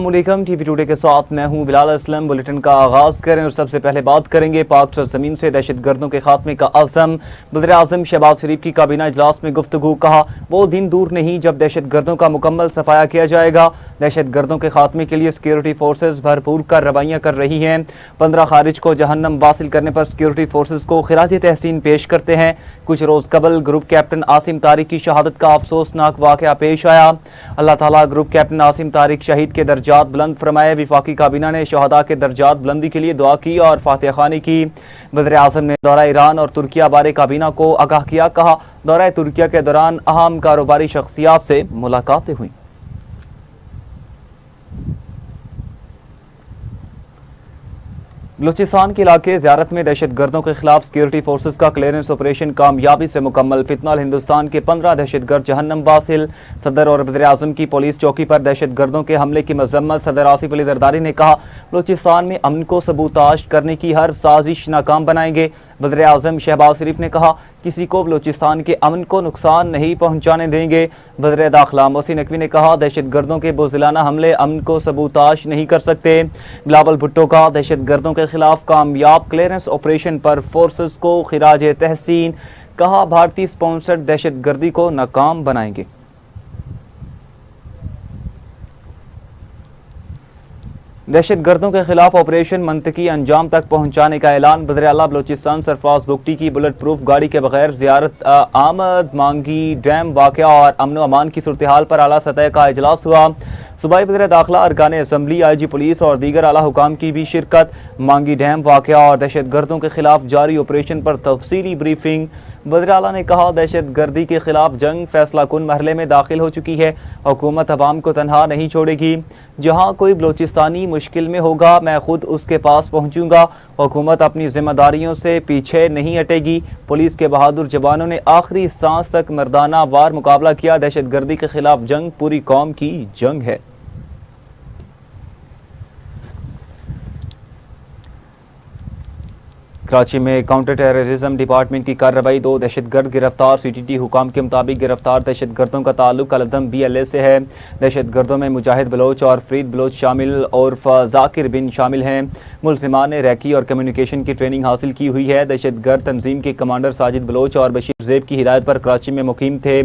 अस्सलामुअलैकुम। TV today के साथ मैं हूं बिलाल असलम। बुलेटिन का आगाज करें और सबसे पहले बात करेंगे पाक सरजमीन से दहशतगर्दों के खात्मे का अज़म। वज़ीर आज़म शहबाज शरीफ की काबीना इजलास में गुफ्तगू, कहा वो दिन दूर नहीं जब दहशतगर्दों का मुकम्मल सफाया किया जाएगा। दहशतगर्दों के खात्मे के लिए सिक्योरिटी फोर्सेज भरपूर कार्रवाइयाँ कर रही हैं। 15 खारिज को जहन्नम वासिल करने पर सिक्योरिटी फोर्सेज को खिराज तहसीन पेश करते हैं। कुछ रोज़ कबल ग्रुप कैप्टन आसिम तारिक की शहादत का अफसोसनाक वाक़या पेश आया। अल्लाह ताला ग्रुप कैप्टन आसिम तारिक शहीद के दर्जात बुलंद फरमाए। विफाकी काबीना ने शहदा के दर्जात बुलंदी के लिए दुआ की और फातिहा खानी की। वज़ीर आज़म ने दौरा ईरान और तुर्किया बारे काबीना को आगाह किया। कहा दौरा तुर्किया के दौरान अहम कारोबारी शख्सियात से मुलाकातें हुई। बलूचिस्तान के इलाके ज़ियारत में दहशतगर्दों के खिलाफ सिक्योरिटी फोर्सेज का क्लियरेंस ऑपरेशन कामयाबी से मुकम्मल। फितनाल हिंदुस्तान के 15 दहशतगर्द जहन्नम वासिल। सदर और वज़ीर आज़म की पुलिस चौकी पर दहशतगर्दों के हमले की मजम्मत। सदर आसिफ अली जरदारी ने कहा बलूचिस्तान में अमन को सबूताश करने की हर साजिश नाकाम बनाएंगे। वज़ीर आज़म शहबाज शरीफ ने कहा किसी को बलूचिस्तान के अमन को नुकसान नहीं पहुँचाने देंगे। वज़ीर दाखिला मोहसिन नकवी ने कहा दहशतगर्दों के बुज़दिलाना हमले अमन को सबूताश नहीं कर सकते। बिलावल भुट्टो का दहशतगर्दों के खिलाफ कामयाब क्लियरेंस ऑपरेशन पर फोर्सेस को खिराज तहसीन। कहा भारतीय स्पॉन्सर्ड दहशतगर्दी को नाकाम बनाएंगे। दहशतगर्दों के खिलाफ ऑपरेशन मंतकी अंजाम तक पहुंचाने का ऐलान। वज़ीर आला बलूचिस्तान सरफराज बुगटी की बुलेट प्रूफ गाड़ी के बगैर ज़ियारत आमद। मांगी डैम वाक़या और अमन अमान की सूरत हाल पर आला सतह का इजलास हुआ। सूबाई वज़ीर दाखिला, अरकान असम्बली, IG पुलिस और दीगर आला हुकाम की भी शिरकत। मांगी डैम वाक़या और दहशतगर्दों के खिलाफ जारी ऑपरेशन पर तफसीली ब्रीफिंग। वज़ीर आला ने कहा दहशतगर्दी के खिलाफ जंग फैसला कुन मरहले में दाखिल हो चुकी है। हुकूमत अवाम को तनहा नहीं छोड़ेगी। जहाँ कोई बलूचिस्तानी मुश्किल में होगा मैं खुद उसके पास पहुँचूँगा। हुकूमत अपनी जिम्मेदारियों से पीछे नहीं हटेगी। पुलिस के बहादुर जवानों ने आखिरी सांस तक मर्दाना वार मुकाबला किया। दहशतगर्दी के खिलाफ जंग पूरी कौम की जंग है। कराची में काउंटर टेररिज्म डिपार्टमेंट की कार्रवाई। 2 दहशतगर्द गिरफ्तार। CTT हुकाम के मुताबिक गिरफ्तार दहशतगर्दों का ताल्लुक अलदम BLA से है। दहशतगर्दों में मुजाहिद बलोच और फरीद बलोच शामिल और जाकिर बिन शामिल हैं। मुलजिमान ने रैकी और कम्युनिकेशन की ट्रेनिंग हासिल की हुई है। दहशतगर्द तंजीम के कमांडर साजिद बलोच और बशीर ज़ेब की हिदायत पर कराची में मुकीम थे।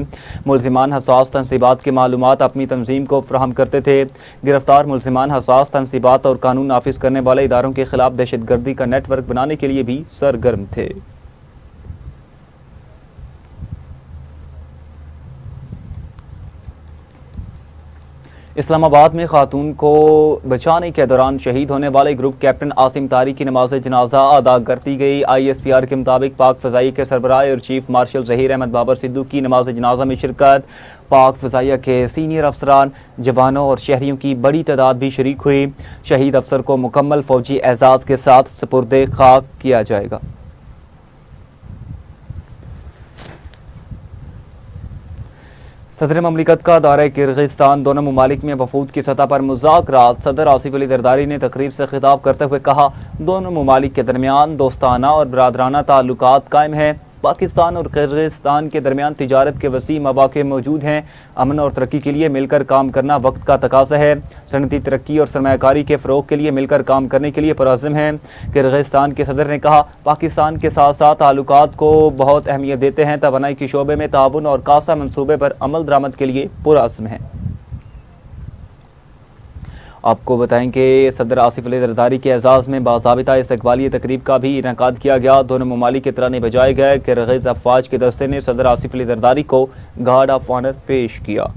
मुलजिमान हसास तनसीबात के मालूमात अपनी तंजीम को फराहम करते थे। गिरफ्तार मुलजिमान हसास तनसीबात और कानून नाफिज करने वाले इदारों के खिलाफ दहशतगर्दी का नेटवर्क बनाने के लिए भी सरगर्म थे। इस्लामाबाद में खातून को बचाने के दौरान शहीद होने वाले ग्रुप कैप्टन आसिम तारिक की नमाज जनाजा अदा करती गई। ISPR के मुताबिक पाक फ़ज़ाइया के सरबराह और चीफ मार्शल ज़हीर अहमद बाबर सिद्दू की नमाज जनाजा में शिरकत। पाक फ़ज़ाइया के सीनियर अफसरान, जवानों और शहरियों की बड़ी तादाद भी शरीक हुई। शहीद अफसर को मुकम्मल फ़ौजी एजाज़ के साथ सुपुर्दे खाक किया जाएगा। सदर ममलिकत का दौरा किर्गिस्तान। दोनों ममालिक में वफूद की सतह पर मुज़ाकरात। सदर आसिफ अली जरदारी ने तकरीब से खिताब करते हुए कहा दोनों ममालिक के दरमियान दोस्ताना और बरादराना ताल्लुकात कायम हैं। पाकिस्तान और किर्गिस्तान के दरमियान तिजारत के वसी मौक़े मौजूद हैं। अमन और तरक्की के लिए मिलकर काम करना वक्त का तकाज़ा है। सनती तरक्की और सरमायाकारी के फ़रोग़ के लिए मिलकर काम करने के लिए पुरअज़्म हैं। किर्गिस्तान के सदर ने कहा पाकिस्तान के साथ साथ ताल्लुकात को बहुत अहमियत देते हैं। तवानाई के शोबे में ताउन और कासा मनसूबे पर अमल दरामद के लिए पुरअज़्म हैं। आपको बताएं कि सदर आसिफ अली जरदारी के एजाज़ में बाज़ाबिता इस्तक़बाली तकरीब का भी इनेकाद किया गया। दोनों ममालिक के तराने बजाए गए। किर्गिज़ अफ़वाज के दस्ते ने सदर आसिफ अली जरदारी को गार्ड ऑफ ऑनर पेश किया।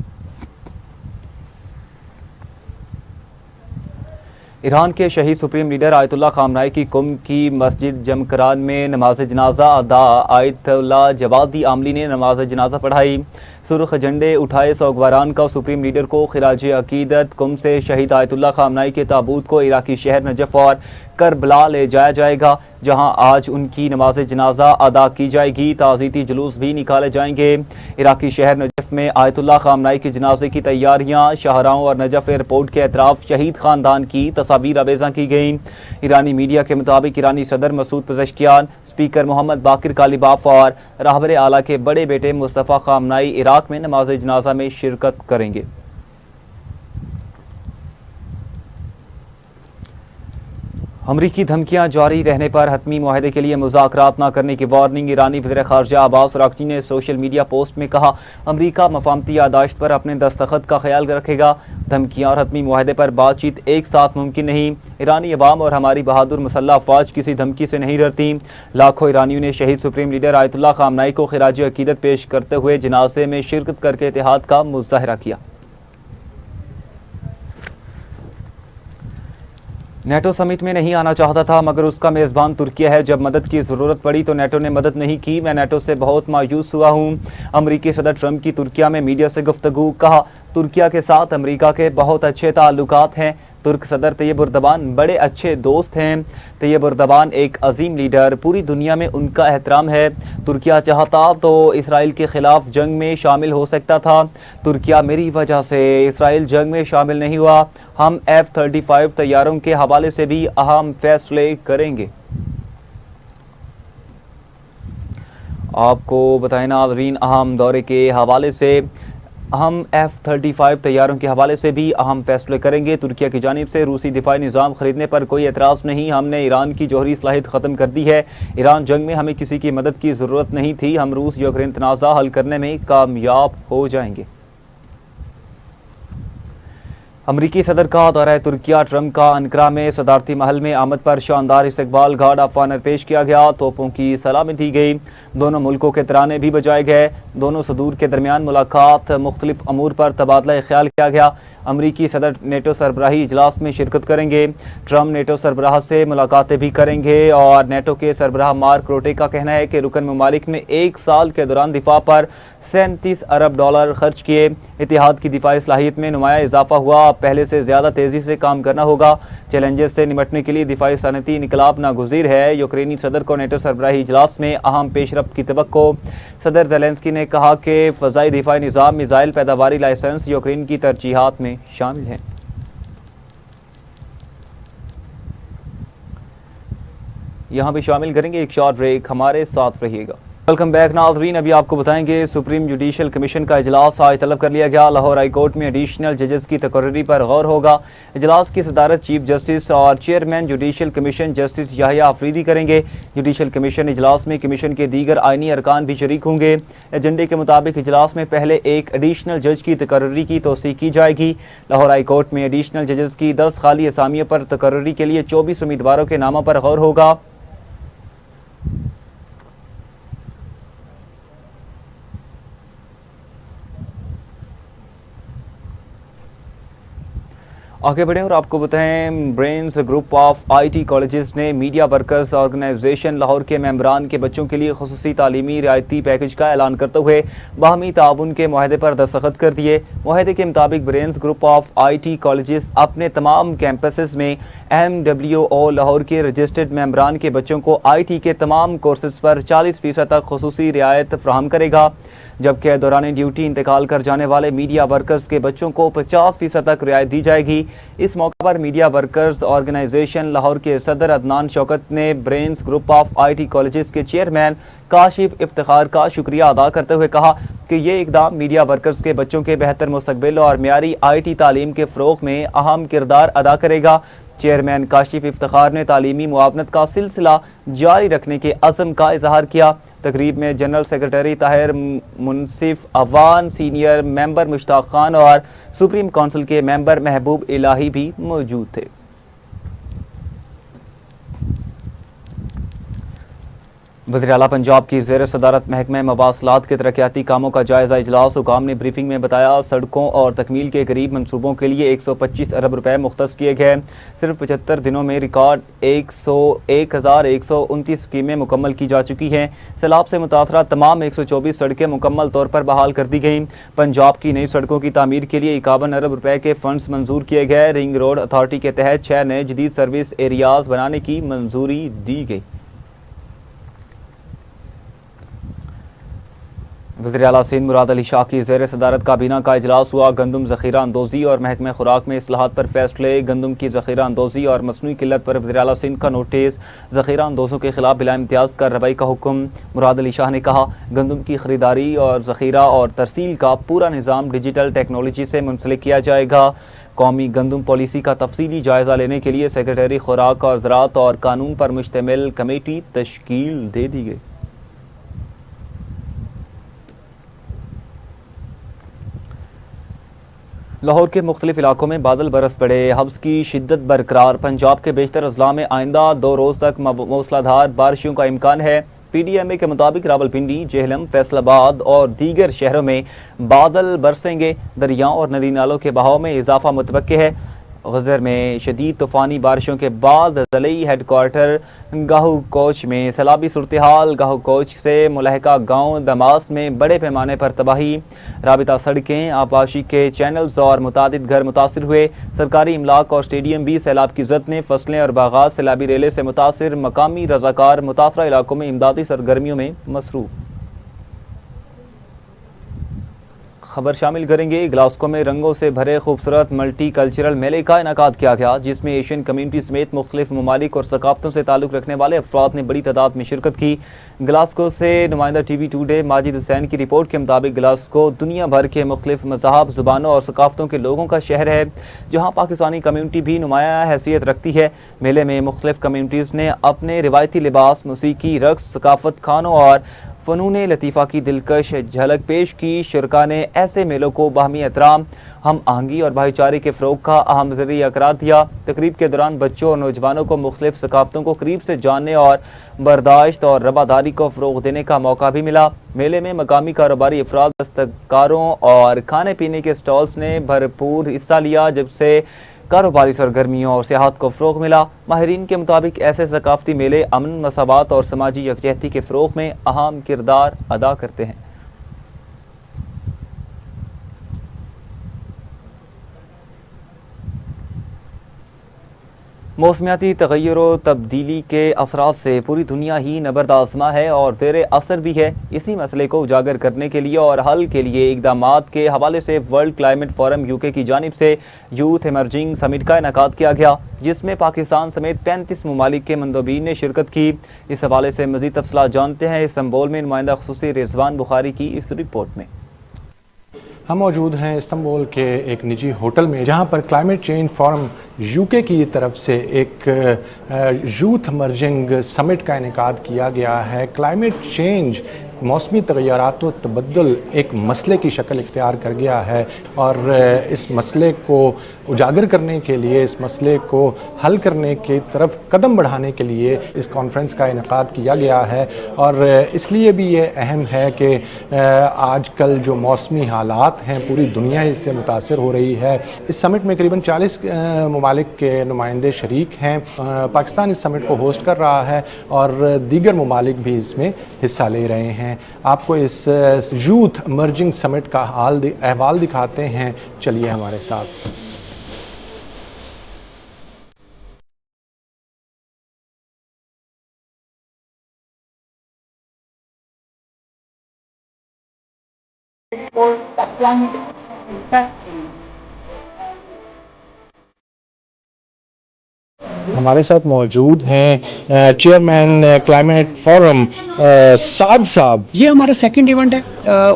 ईरान के शहीद सुप्रीम लीडर आयतुल्लाह ख़ामनाई की कुम की मस्जिद जमकरान में नमाज जनाजा अदा। आयतुल्लाह जवादी आमली ने नमाज जनाजा पढ़ाई। सुर्ख झंडे उठाए सौगवारान का सुप्रीम लीडर को खिराज अकीदत। कुम से शहीद आयतुल्लाह ख़ामनाई के ताबूत को इराकी शहर नजफ़ और करबला ले जाया जाएगा, जहां आज उनकी नमाज जनाजा अदा की जाएगी। ताज़ीती जुलूस भी निकाले जाएंगे। इराकी शहर नजफ़ में आयतुल्लाह ख़ामनाई के जनाजे की तैयारियां। शाहराहों और नजफ़ एयरपोर्ट के अतराफ शहीद ख़ानदान की तस्वीर आवेज़ा की गई। ईरानी मीडिया के मुताबिक ईरानी सदर मसूद पज़ेश्कियान, स्पीकर मोहम्मद बाकिर कालिबाफ और रहबर आला के बड़े बेटे मुस्तफ़ा ख़ामनाई इराक में नमाज जनाजा में शिरकत करेंगे। अमरीकी धमकियां जारी रहने पर हतमी मुआहदे के लिए मुज़ाकरात न करने की वार्निंग। ईरानी वज़ीर ख़ारजा अब्बास अराग़ची ने सोशल मीडिया पोस्ट में कहा, अमरीका मफाहमती यादाश्त पर अपने दस्तखत का ख्याल रखेगा। धमकियां और हतमी मुआहदे पर बातचीत एक साथ मुमकिन नहीं। ईरानी अवाम और हमारी बहादुर मुसल्लह अफवाज किसी धमकी से नहीं डरती। लाखों ईरानियों ने शहीद सुप्रीम लीडर आयतुल्लाह ख़ामनाई को खिराज अकीदत पेश करते हुए जनाजे में शिरकत करके इत्तेहाद का मुज़ाहरा किया। नेटो समिट में नहीं आना चाहता था, मगर उसका मेज़बान तुर्किया है। जब मदद की ज़रूरत पड़ी तो नेटो ने मदद नहीं की। मैं नेटो से बहुत मायूस हुआ हूँ। अमरीकी सदर ट्रंप की तुर्किया में मीडिया से गुफ्तगू। कहा, तुर्किया के साथ अमरीका के बहुत अच्छे ताल्लुकात हैं। तुर्क सदर तैयब एर्दोगान बड़े अच्छे दोस्त हैं। तैयब एर्दोगान एक अजीम लीडर, पूरी दुनिया में उनका एहतराम है। तुर्किया चाहता तो इसराइल के खिलाफ जंग में शामिल हो सकता था। तुर्किया मेरी वजह से इसराइल जंग में शामिल नहीं हुआ। हम F-35 तैयारों के हवाले से भी अहम फैसले करेंगे। आपको बताएं नाज़रीन, अहम दौरे के हवाले से हम F-35 तैयारों के हवाले से भी अहम फैसले करेंगे। तुर्किया की जानिब से रूसी दिफाई निज़ाम खरीदने पर कोई एतराज़ नहीं। हमने ईरान की जौहरी सलाहियत ख़त्म कर दी है। ईरान जंग में हमें किसी की मदद की ज़रूरत नहीं थी। हम रूस यूक्रेन तनाज़ा हल करने में कामयाब हो जाएंगे। अमरीकी सदर का दौरा तुर्किया। ट्रंप का अनकरा में सदारती महल में आमद पर शानदार इस्तकबाल, गार्ड ऑफ ऑनर पेश किया गया। तोपों की सलामी दी गई। दोनों मुल्कों के तराने भी बजाए गए। दोनों सदूर के दरमियान मुलाकात, मुख्तलिफ अमूर पर तबादला ख्याल किया गया। अमरीकी सदर नेटो सरबराही इजलास में शिरकत करेंगे। ट्रंप नेटो सरबराह से मुलाकातें भी करेंगे और नेटो के सरबराह मार्क रोटे का कहना है कि रुकन ममालिक ने एक साल के दौरान दिफा पर $37 अरब खर्च किए। इतिहाद की दिफाई सलाहियत में नुमाया इजाफा हुआ। अब पहले से ज्यादा तेजी से काम करना होगा। चैलेंजेस से निपटने के लिए दिफाई सनती इनकलाब नागुज़ीर है। यूक्रेनी सदर को नेटो सरबराही इजलास में अहम पेशरफ्त की तवक्को। सदर ज़ेलेंस्की ने कहा कि फ़ज़ाई दिफाई निज़ाम, मिसाइल पैदावारी लाइसेंस यूक्रेन की तरजीहात में शामिल हैं। यहाँ भी शामिल करेंगे एक शॉर्ट ब्रेक, हमारे साथ रहिएगा। वेलकम बैक नाज़रीन, अभी आपको बताएंगे सुप्रीम जुडिशल कमीशन का इजलास आज तलब कर लिया गया। लाहौर हाई कोर्ट में एडिशनल जजेस की तकर्री पर गौर होगा। इजलास की सदारत चीफ जस्टिस और chairman judicial commission justice Yahya Afridi करेंगे। जुडिशल कमीशन इजलास में कमीशन के दीगर आइनी अरकान भी शरीक होंगे। एजेंडे के मुताबिक इजलास में पहले एक एडिशनल जज की तकर्री की तौसीक की जाएगी। लाहौर हाई कोर्ट में एडिशनल जजेस की 10 खाली असामियों पर तकर्री के लिए 24 उम्मीदवारों के नामों पर गौर होगा। आगे बढ़ें और आपको बताएं, brains group of IT colleges ने मीडिया वर्कर्स ऑर्गेनाइजेशन लाहौर के मेंबरान के बच्चों के लिए खुसूसी तालीमी रियायती पैकेज का ऐलान करते हुए बाहमी ताउन के मुआहदे पर दस्तखत कर दिए। मुआहदे के मुताबिक brains group of IT colleges अपने तमाम कैंपसेस में MWO लाहौर के रजिस्टर्ड मेंबरान के बच्चों को IT के तमाम कोर्सेज पर 40% तक खुसूसी रियायत फ्राहम करेगा, जबकि दौरान ड्यूटी इंतकाल कर जाने वाले मीडिया वर्कर्स के बच्चों को 50% तक रियायत दी जाएगी। इस मौके पर मीडिया वर्कर्स ऑर्गेनाइजेशन लाहौर के सदर अदनान शौकत ने brains group of IT colleges के चेयरमैन काशिफ इफ्तिखार का शुक्रिया अदा करते हुए कहा कि ये इकदाम मीडिया वर्कर्स के बच्चों के बेहतर मुस्तकबिल और मियारी IT तालीम के फ़रोग़ में अहम किरदार अदा करेगा। चेयरमैन काशिफ इफ्तिखार ने तालीमी मुआवनत का सिलसिला जारी रखने के अज़्म का इजहार किया। तकरीब में जनरल सेक्रेटरी ताहिर मुनसिफ अवान, सीनियर मेंबर मुश्ताक खान और सुप्रीम काउंसिल के मेंबर महबूब इलाही भी मौजूद थे। वज़ीर आला पंजाब की ज़ेर सदारत महकमा मवासलात के तरक्याती कामों का जायज़ा इजलास। हुकाम ने ब्रीफिंग में बताया, सड़कों और तकमील के करीब मनसूबों के लिए 125 अरब रुपए मुख्तस किए गए। सिर्फ 75 दिनों में रिकॉर्ड 1129 स्कीमें मुकम्मल की जा चुकी हैं। सैलाब से मुतासरा तमाम 124 सड़कें मुकम्मल तौर पर बहाल कर दी गई। पंजाब की नई सड़कों की तामीर के लिए 51 अरब रुपए के फंड्स मंजूर किए गए। रिंग रोड अथॉरिटी के तहत 6 नए जदीद सर्विस एरियाज बनाने की मंजूरी दी गई। वज़ीर आला सिंध मुराद अली शाह की ज़ेर सदारत काबीना का इजलास हुआ। गंदम ज़ख़ीरा अंदोज़ी और महकमे खुराक में इस्लाहात पर फैसले। गंदम की ज़ख़ीरा अंदोज़ी और मसनूई किल्लत पर वज़ीर आला सिंध का नोटिस। ज़ख़ीरा अंदोज़ों के खिलाफ बिला इम्तियाज़ कार्रवाई का हुक्म। मुराद अली शाह ने कहा, गंदम की खरीदारी और ज़ख़ीरा और तरसील का पूरा निज़ाम डिजिटल टेक्नोलॉजी से मुंसलिक किया जाएगा। कौमी गंदम पॉलिसी का तफसीली जायज़ा लेने के लिए सेक्रेटरी खुराक और ज़राअत और कानून पर मुश्तमिल कमेटी तश्कील दे दी गई। लाहौर के मुख्तलिफ इलाकों में बादल बरस पड़े। हब्स की शिद्दत बरकरार। पंजाब के बेशतर अजला में आइंदा 2 रोज़ तक मूसलाधार बारिशों का इम्कान है। PDMA के मुताबिक रावलपिंडी, जेहलम, फैसलाबाद और दीगर शहरों में बादल बरसेंगे। दरियाओं और नदी नालों के बहाव में इजाफा मुतवक्के है। गज़र में शदीद तूफ़ानी बारिशों के बाद ज़िले हेडक्वार्टर गाहू कोच में सैलाबी सूरत हाल। गाहू कोच से मुलहका गाँव दमास में बड़े पैमाने पर तबाही। राबिता सड़कें, आबाशी के चैनल्स और मुतादिद घर मुतासिर हुए। सरकारी इमलाक और स्टेडियम भी सैलाब की जद में। फसलें और बागात सैलाबी रेले से मुतासिर। मकामी रज़ाकार मुतासरा इलाकों में इमदादी सरगर्मियों में मसरूफ़। खबर शामिल करेंगे। ग्लासगो में रंगों से भरे खूबसूरत मल्टी कल्चरल मेले का इनकाद किया गया, जिसमें एशियन कम्यूनिटी समेत मुख्तलिफ ममालिक और सकाफ़तों से ताल्लुक़ रखने वाले अफराद ने बड़ी तादाद में शिरकत की। ग्लासगो से नुमाइंदा TV टुडे माजिद हुसैन की रिपोर्ट के मुताबिक ग्लासगो दुनिया भर के मुख्तलिफ मज़ाहब, ज़ुबानों और सकाफ़तों के लोगों का शहर है, जहाँ पाकिस्तानी कम्यूनिटी भी नुमाया हैसियत रखती है। मेले में मुख्तलिफ कम्यूनिटीज़ ने अपने रिवायती लिबास, मौसीकी, रक़्स, सकाफ़त खानों और फ़नून लतीफ़ा की दिलकश झलक पेश की। शुरका ने ऐसे मेलों को बाहमी एहतराम, हम आहंगी और भाईचारे के फ़रोग़ का अहम ज़रिया करार दिया। तकरीब के दौरान बच्चों और नौजवानों को मुख्तलिफ सकाफ़तों को करीब से जानने और बर्दाश्त और रवादारी को फ़रोग़ देने का मौका भी मिला। मेले में मकामी कारोबारी अफराद, दस्तकारों और खाने पीने के स्टॉल्स ने भरपूर हिस्सा लिया, जिससे कारोबारी सरगर्मियों और सियाहत को फ़रोग़ मिला। माहिरीन के मुताबिक ऐसे सकाफ़ती मेले अमन, मसावत और समाजी यकजहती के फ़रोग़ में अहम किरदार अदा करते हैं। मौसमियाती तग़य्युर व तब्दीली के असरात से पूरी दुनिया ही नबरदाज़मा है और ज़ेर असर भी है। इसी मसले को उजागर करने के लिए और हल के लिए इक़दामात के हवाले से वर्ल्ड क्लाइमेट फोरम UK की जानिब से यूथ इमर्जिंग समिट का इनकाद किया गया, जिसमें पाकिस्तान समेत 35 ममालिक के मंदोबीन ने शिरकत की। इस हवाले से मज़ीद तफ़सीलात जानते हैं इस्तांबुल में नुमाइंदा ख़ुसूसी रिजवान बुखारी की इस रिपोर्ट में। हम मौजूद हैं इस्तांबुल के एक निजी होटल में, जहां पर क्लाइमेट चेंज फोरम UK की तरफ से एक यूथ इमर्जिंग समिट का इनेकाद किया गया है। क्लाइमेट चेंज, मौसमी तग़य्युरात व तबद्दुल एक मसले की शक्ल इख्तियार कर गया है और इस मसले को उजागर करने के लिए, इस मसले को हल करने की तरफ कदम बढ़ाने के लिए इस कॉन्फ्रेंस का इनेकाद किया गया है। और इसलिए भी ये अहम है कि आजकल जो मौसमी हालात हैं, पूरी दुनिया इससे मुतासर हो रही है। इस समिट में करीबन 40 ममालिक के नुमाइंदे शरीक हैं। पाकिस्तान इस समिट को होस्ट कर रहा है और दीगर ममालिक भी इसमें हिस्सा ले रहे हैं। आपको इस यूथ इमर्जिंग समिट का अहवाल दिखाते हैं, चलिए हमारे साथ। हमारे साथ मौजूद हैं चेयरमैन क्लाइमेट फोरम साद साहब। ये हमारा सेकंड इवेंट है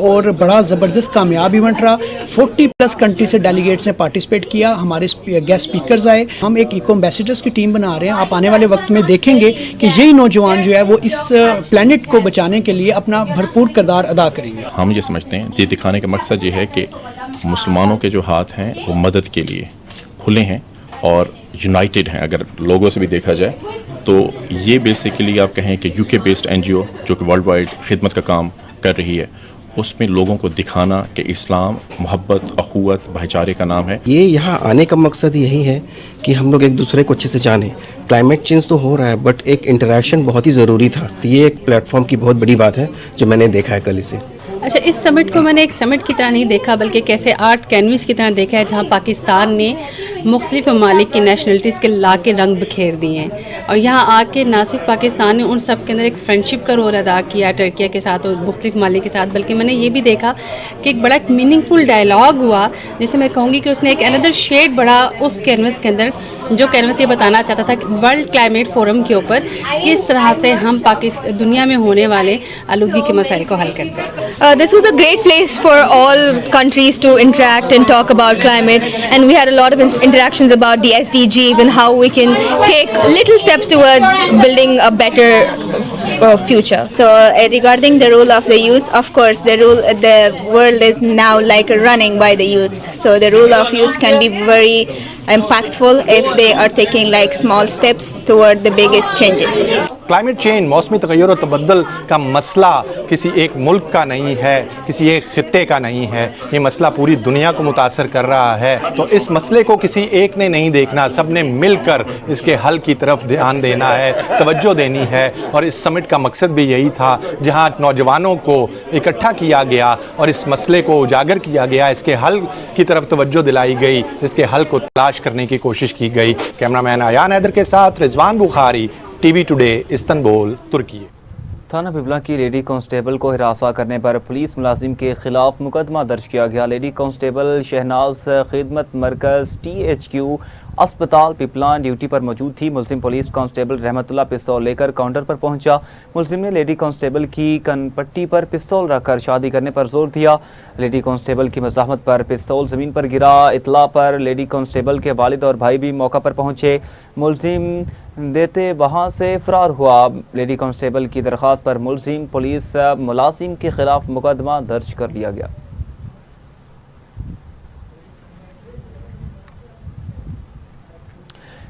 और बड़ा ज़बरदस्त कामयाब इवेंट रहा। 40+ कंट्री से डेलीगेट्स ने पार्टिसिपेट किया। हमारे गेस्ट स्पीकर्स आए। हम एक इको एम्बेसडर्स की टीम बना रहे हैं। आप आने वाले वक्त में देखेंगे कि यही नौजवान जो है वो इस प्लेनेट को बचाने के लिए अपना भरपूर किरदार अदा करेंगे। हम ये समझते हैं, ये दिखाने का मकसद ये है कि मुसलमानों के जो हाथ हैं वो मदद के लिए खुले हैं और यूनाइटेड हैं। अगर लोगों से भी देखा जाए तो ये बेसिकली आप कहें कि UK बेस्ड NGO जो कि वर्ल्ड वाइड खिदमत का काम कर रही है, उसमें लोगों को दिखाना कि इस्लाम मोहब्बत, अखुवत, भाईचारे का नाम है। ये यहाँ आने का मकसद यही है कि हम लोग एक दूसरे को अच्छे से जानें। क्लाइमेट चेंज तो हो रहा है बट एक इंटरेक्शन बहुत ही ज़रूरी था। तो ये एक प्लेटफॉर्म की बहुत बड़ी बात है जो मैंने देखा है कल इसे। अच्छा, इस समिट को मैंने एक समिट की तरह नहीं देखा बल्कि कैसे आर्ट कैनवस की तरह देखा है, जहाँ पाकिस्तान ने मुख्तलिफ ममालिक की नेशनलिटीज़ के ला के रंग बिखेर दिए हैं और यहाँ आके ना सिर्फ पाकिस्तान ने उन सब के अंदर एक फ्रेंडशिप का रोल अदा किया टर्किया के साथ और मुख्तलिफ ममालिक के साथ, बल्कि मैंने ये भी देखा कि एक बड़ा मीनिंगफुल डायलॉग हुआ, जिसे मैं कहूँगी कि उसने एक अनदर शेड बढ़ा उस कैनवस के अंदर, जो कैनवस ये बताना चाहता था कि वर्ल्ड क्लाइमेट फोरम के ऊपर किस तरह से हम पाकिस्तान दुनिया में होने वाले आलूगी के मसाइल को हल करते हैं। This was a great place for all countries to interact and talk about climate, and we had a lot of interactions about the SDGs and how we can take little steps towards building a better future. So regarding the role of the youths, of course the world is now like running by the youths, so the role of youths can be very impactful if they are taking like small steps toward the biggest changes. Climate change, मौसमी तगैर और तबद्दुल का मसला किसी एक मुल्क का नहीं है, किसी एक खित्ते का नहीं है, ये मसला पूरी दुनिया को मुतासर कर रहा है। तो इस मसले को किसी एक ने नहीं देखना, सब ने मिलकर इसके हल की तरफ ध्यान देना है, तवज्जो देनी है। और इस समिट का मकसद भी यही था, जहां नौजवानों को इकट्ठा किया गया और इस मसले को उजागर किया गया, इसके हल की तरफ तवज्जो दिलाई गई, इसके हल को तलाश करने की कोशिश की गई। कैमरामैन आयान हैदर के साथ Rizwan Bukhari, TV today, Istanbul, तुर्की। थाना पिपला की लेडी कांस्टेबल को हिरासा करने पर पुलिस मुलाजिम के खिलाफ मुकदमा दर्ज किया गया। लेडी कांस्टेबल शहनाज खिदमत मरकज़ THQ अस्पताल पिपला ड्यूटी पर मौजूद थी। मुलजिम पुलिस कांस्टेबल रहमतुल्लाह पिस्तौल लेकर काउंटर पर पहुंचा। मुलजिम ने लेडी कांस्टेबल की कनपट्टी पर पिस्तौल रखकर शादी करने पर जोर दिया। लेडी कांस्टेबल की मज़ाहमत पर पिस्तौल ज़मीन पर गिरा। इतला पर लेडी कांस्टेबल के वालिद और भाई भी मौका पर पहुंचे। मुलजिम देते वहां से फरार हुआ। लेडी कांस्टेबल की दरख्वास्त पर मुलजिम पुलिस मुलाजिम के खिलाफ मुकदमा दर्ज कर लिया गया।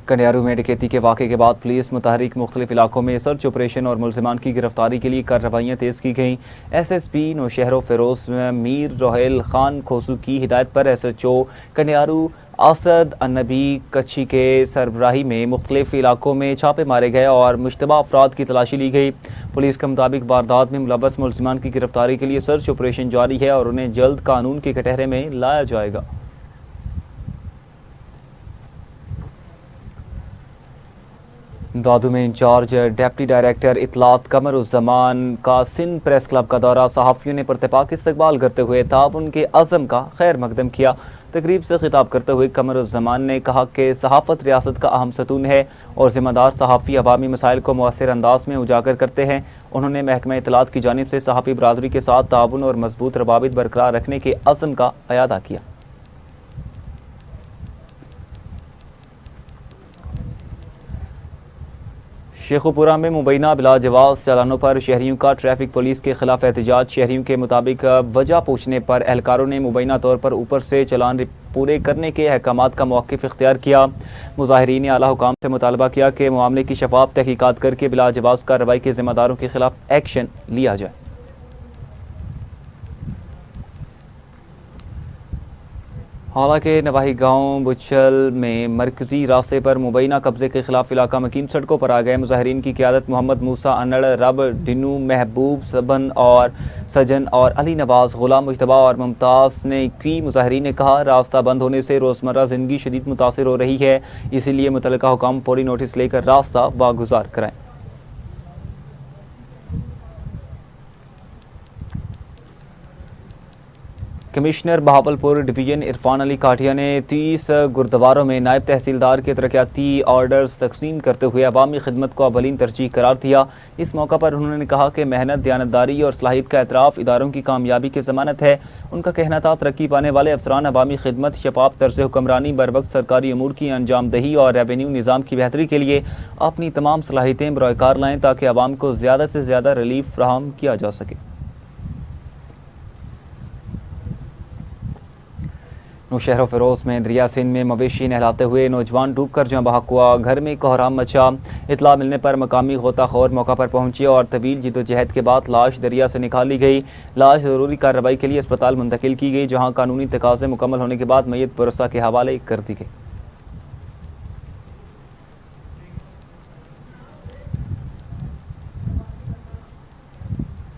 कन्यारू में डकैती के वाक़े के बाद पुलिस मुतहरिक मुख्तलिफ इलाकों में सर्च ऑपरेशन और मुलजिमान की गिरफ्तारी के लिए कार्रवाइयाँ तेज़ की गईं। SSP नौशहरों फ़िरोज़ मीर रोहेल खान खोसू की हिदायत पर SHO कन्यारू असद अन्नबी कच्छी के सरबराही में मुख्तलिफ इलाकों में छापे मारे गए और मुश्तबा अफराद की तलाशी ली गई। पुलिस के मुताबिक वारदात में मुलव्वस मुलजिमान की गिरफ्तारी के लिए सर्च ऑपरेशन जारी है और उन्हें जल्द कानून के कटहरे में लाया जाएगा। दादू में इंचार्ज डिप्टी डायरेक्टर इतलात कमरुज़्ज़मान का सिंध प्रेस क्लब का दौरा। सहाफ़ियों ने पुरतपाक इस्तकबाल करते हुए ताउन के अज़म का खैर मकदम किया। तकरीब से खिताब करते हुए कमरुज़्ज़मान ने कहा कि सहाफ़त रियासत का अहम सतून है और ज़िम्मेदार सहाफ़ी अवामी मसाइल को मौसर अंदाज में उजागर करते हैं। उन्होंने महकमा इतलात की जानिब से सहाफ़ी बरादरी के साथ ताउन और मजबूत रवाबित बरकरार रखने के अज़म का अयादा किया। शेखुपुरा में मुबैना बिलाजवाज़ चालानों पर शहरियों का ट्रैफिक पुलिस के खिलाफ एहतजाज। शहरियों के मुताबिक वजह पूछने पर एहलकारों ने मुबैना तौर पर ऊपर से चालान पूरे करने के अहकामात का मौक़िफ़ इख्तियार किया। मुज़ाहिरीन ने आला हुकाम से मुतालबा किया कि मामले की शफाफ तहकीकात करके बिलाजवाज़ कार्रवाई के ज़िम्मेदारों के खिलाफ एक्शन लिया जाए। हालांकि नवाही गांव बुचल में मरकजी रास्ते पर मुबैना कब्जे के खिलाफ इलाका मकीन सड़कों पर आ गए। मुजाहिरीन की क़यादत मोहम्मद मूसा अनड़, रब डिनू, महबूब सबन और सजन और अली नवाज, गुलाम मुश्तबा और मुमताज़ ने की। मुजाहिरीन ने कहा रास्ता बंद होने से रोज़मर्रा ज़िंदगी शदीद मुतासिर हो रही है, इसीलिए मुतल्लिका हुकाम फौरी नोटिस लेकर रास्ता बागुजार कराएँ। कमिश्नर बहावलपुर डिवीज़न इरफान अली काटिया ने 30 गुरुद्वारों में नायब तहसीलदार के तरक्याती ऑर्डर्स तकसीम करते हुए अवामी खिदमत को अवलीन तरजीह करार दिया। इस मौका पर उन्होंने कहा कि मेहनत, दयानतदारी और सलाहियत का एतराफ़ इदारों की कामयाबी की ज़मानत है। उनका कहना था तरक्की पाने वाले अफसरान अवामी खिदमत, शफाफ तर्ज़ हुक्मरानी, बर वक्त सरकारी अमूर की अंजामदही और रेवेन्यू निज़ाम की बेहतरी के लिए अपनी तमाम सलाहियतें बरकार लाएँ ताकि आवाम को ज़्यादा से ज़्यादा रिलीफ फराहम किया जा सके। नौशहर फ़िरोज़ में दरिया सिंध में मवेशी नहलाते हुए नौजवान डूब कर जहाँ बहक हुआ। घर में कोहराम मचा। इतला मिलने पर मकामी गोताखोर मौका पर पहुंचे और तवील जिदोजहद के बाद लाश दरिया से निकाल ली गई। लाश ज़रूरी कार्रवाई के लिए अस्पताल मुंतकिल की गई, जहाँ कानूनी तकाज़े मुकम्मल होने के बाद मैयत वरसा के हवाले कर दी गई।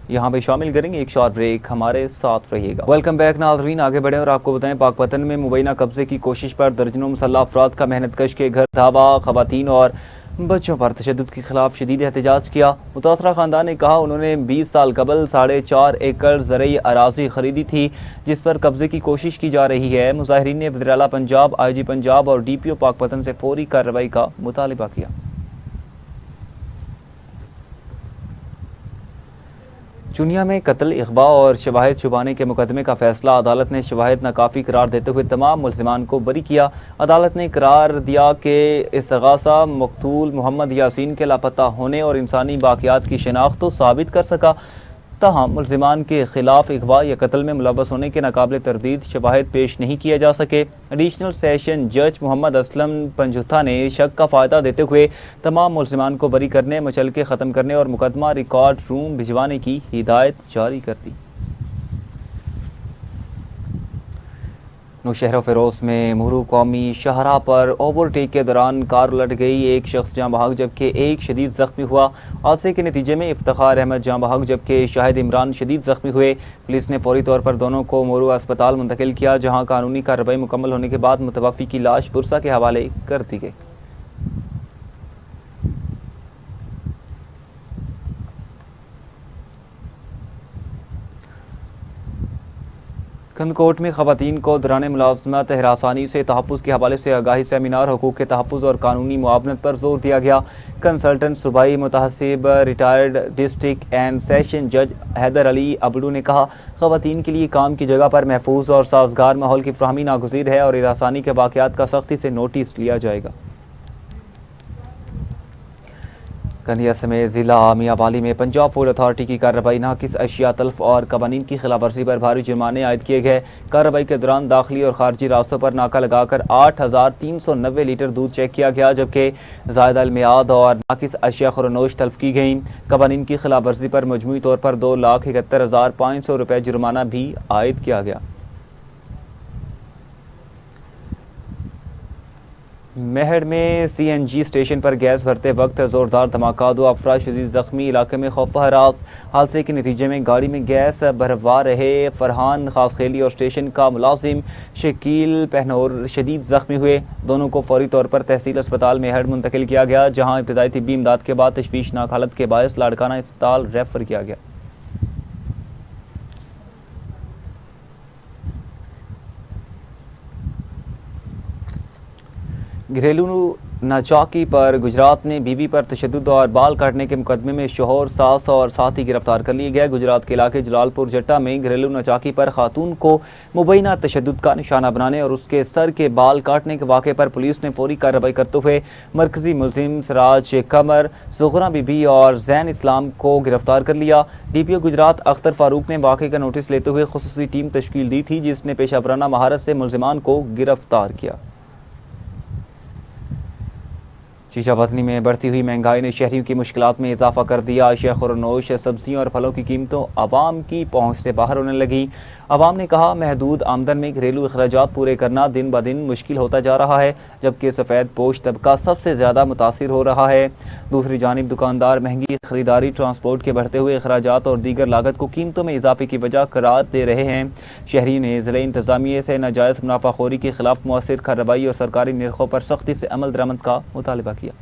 यहाँ पे शामिल करेंगे एक शॉर्ट ब्रेक, हमारे साथ रहिएगा। वेलकम बैक नाज़रीन, आगे बढ़े और आपको बताएं पाकपतन में मुबैना कब्जे की कोशिश पर दर्जनों मुसल्लह अफराद का मेहनतकश के घर धावा, खवातीन और बच्चों पर तशद्दुद के खिलाफ शदीद एहतजाज किया। मुतासरा खानदान ने कहा उन्होंने 20 साल कबल 4.5 एकड़ ज़रई अराज़ी खरीदी थी जिस पर कब्जे की कोशिश की जा रही है। मुजाहिरीन ने वज़ीर आला पंजाब, IG पंजाब और DPO पाकपतन से फौरी कार्रवाई का मुतालिबा किया। चुनिया में कत्ल, इग़वा और शवाहिद छुपाने के मुकदमे का फैसला अदालत ने शवाहिद नाकाफ़ी करार देते हुए तमाम मुल्ज़िमान को बरी किया। अदालत ने करार दिया कि इस्तिग़ासा मक़तूल मोहम्मद यासीन के लापता होने और इंसानी बाक़ियात की शिनाख्त तो साबित कर सका, ताहम मुल्ज़िमान के खिलाफ इग़वा या कत्ल में मुलव्वस होने के नाकाबिल तरदीद शवाहिद पेश नहीं किए जा सके। एडिशनल सेशन जज मोहम्मद असलम पंजुथा ने शक का फ़ायदा देते हुए तमाम मुल्ज़िमान को बरी करने, मचलके ख़त्म करने और मुकदमा रिकॉर्ड रूम भिजवाने की हिदायत जारी कर दी। नौशहरा फ़िरोज़ में मुहरू कौमी शाहराह पर ओवरटेक के दौरान कार उलट गई, एक शख्स जाँ बहक जबकि एक शदीद ज़ख्मी हुआ। हादसे के नतीजे में इफ्तिखार अहमद जाँ बहक जबकि शाहिद इमरान शदीद ज़ख्मी हुए। पुलिस ने फौरी तौर पर दोनों को मुहरू अस्पताल मुंतकिल किया, जहाँ कानूनी कार्रवाई मुकम्मल होने के बाद मुतवफ़ी की लाश पुरसा के हवाले कर दी गई। कंदकोट में ख़वातीन को दौरान मुलाज़मत हरासानी से तहफ़्फ़ुज़ के हवाले से आगाही सेमिनार, हुकूक़ के तहफ़्फ़ुज़ और कानूनी मुआवनत पर जोर दिया गया। कंसल्टेंट सूबाई मुतहसिब रिटायर्ड डिस्ट्रिक्ट एंड सेशन जज हैदर अली अबडू ने कहा ख़वातीन के लिए काम की जगह पर महफूज और साजगार माहौल की फ़राहमी नागुज़ीर है और हरासानी के वाक़यात का सख्ती से नोटिस लिया जाएगा। कंडिया समेत ज़िला मियाँवाली में पंजाब फूड अथॉरिटी की कार्रवाई, नाकिस अशिया तल्फ और कवानीन की खिलाफ वर्जी पर भारी जुर्माने आयद किए गए। कार्रवाई के दौरान दाखिली और खारजी रास्तों पर नाका लगाकर 8,390 लीटर दूध चेक किया गया, जबकि ज़ायदा अलमियाद और नाकिस अशिया खुरनोश तल्फ की गई। कवानीन की खिलाफ वर्जी पर मजमूई तौर पर 2,71,500 रुपये जुर्माना भी आयद किया गया। मेहड़ में CNG स्टेशन पर गैस भरते वक्त ज़ोरदार धमाका, 2 अफराद शदीद ज़ख्मी, इलाके में खौफ हरास। हादसे के नतीजे में गाड़ी में गैस भरवा रहे फरहान खासखेली और स्टेशन का मुलाजिम शकील पहनोर शदीद ज़ख्मी हुए। दोनों को फौरी तौर पर तहसील अस्पताल मेहड़ मुंतकिल किया गया, जहाँ इब्तदाई तिब्बी इमदाद के बाद तशवीशनाक हालत के बायस लाड़काना अस्पताल रेफर किया गया। घरेलू नाचाकी पर गुजरात ने बीवी पर तशद्दुद और बाल काटने के मुकदमे में शोहर, सास और साथी गिरफ्तार कर लिए गए। गुजरात के इलाके जलालपुर जट्टा में घरेलू नाचाकी पर खातून को मुबैना तशद्दुद का निशाना बनाने और उसके सर के बाल काटने के वाक़े पर पुलिस ने फौरी कार्रवाई करते हुए मरकजी मुलजिम सिराज कमर, ज़ुहरा बीबी और जैन इस्लाम को गिरफ्तार कर लिया। DPO गुजरात अख्तर फारूक ने वाक़े का नोटिस लेते हुए खुसूसी टीम तश्कील दी थी, जिसने पेशावराना महारत से मुलजिमान को गिरफ्तार किया। शीशा बतनी में बढ़ती हुई महंगाई ने शहरियों की मुश्किलात में इजाफा कर दिया। अशिया खुरनोश, सब्जियों और फलों की कीमतों आवाम की पहुँच से बाहर होने लगी। आवाम ने कहा महदूद आमदन में घरेलू अखराजात पूरे करना दिन ब दिन मुश्किल होता जा रहा है, जबकि सफ़ेद पोश तबका सबसे ज़्यादा मुतासिर हो रहा है। दूसरी जानिब दुकानदार महंगी खरीदारी, ट्रांसपोर्ट के बढ़ते हुए अखराजात और दीगर लागत को कीमतों में इजाफे की वजह करार दे रहे हैं। शहरी ने ज़िला इंतज़ामिया से नाजायज़ मुनाफाखोरी के खिलाफ मौसर कार्रवाई और सरकारी निर्खों पर सख्ती से अमल दरामद का मुतालबा किया।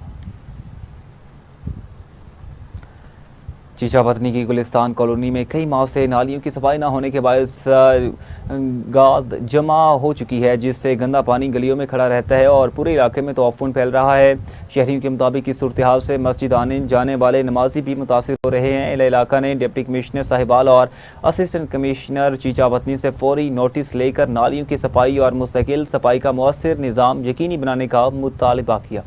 चीचा बतनी की गुलिस्तान कॉलोनी में कई माह से नालियों की सफाई न होने के बायस गाद जमा हो चुकी है, जिससे गंदा पानी गलियों में खड़ा रहता है और पूरे इलाके में तोफ़ून फैल रहा है। शहरियों के मुताबिक इस सूरत हाल से मस्जिद आने जाने वाले नमाजी भी मुतासिर हो रहे हैं। इलाका ने डिप्टी कमिश्नर साहिबाल और असिस्टेंट कमिश्नर चीचा बतनी से फौरी नोटिस लेकर नालियों की सफाई और मुस्तकिल सफाई का मौसर निज़ाम यकीनी बनाने का मुतालबा किया।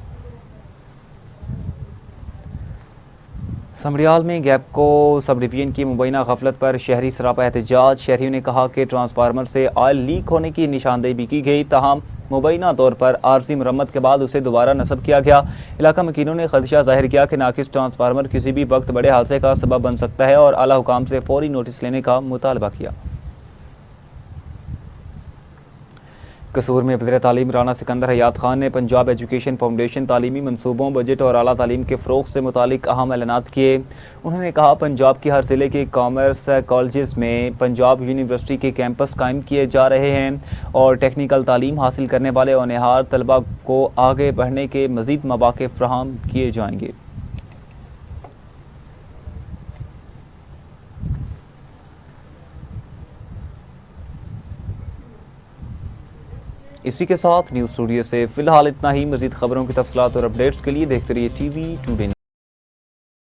समड़ियाल में गैपको सब डिवीजन की मुबैना गफलत पर शहरी सरापा एहतजाज। शहरियों ने कहा कि ट्रांसफार्मर से ऑयल लीक होने की निशानदेही भी की गई, ताहम मुबैना तौर पर आर्जी मरम्मत के बाद उसे दोबारा नस्ब किया गया। इलाका मकीनों ने खदशा जाहिर किया कि नाकिस ट्रांसफार्मर किसी भी वक्त बड़े हादसे का सबब बन सकता है और आला हुकाम से फौरी नोटिस लेने का मुतालबा किया। कसूर में वज़ीर तालीम राना सिकंदर हयात खान ने पंजाब एजुकेशन फाउंडेशन तालीमी मनसूबों, बजट और आला तालीम के फ़रोग़ से मुतालिक अहम ऐलानात किए। उन्होंने कहा पंजाब के हर ज़िले के कॉमर्स कॉलेज़ में पंजाब यूनिवर्सिटी के कैंपस कायम किए जा रहे हैं और टेक्निकल तालीम हासिल करने वाले होनहार तलबा को आगे बढ़ने के मज़ीद मौक़े फ़राहम किए जाएंगे। इसी के साथ न्यूज़ स्टूडियो से फ़िलहाल इतना ही। मज़ीद खबरों की तफसीलात और अपडेट्स के लिए देखते रहिए TV टुडे।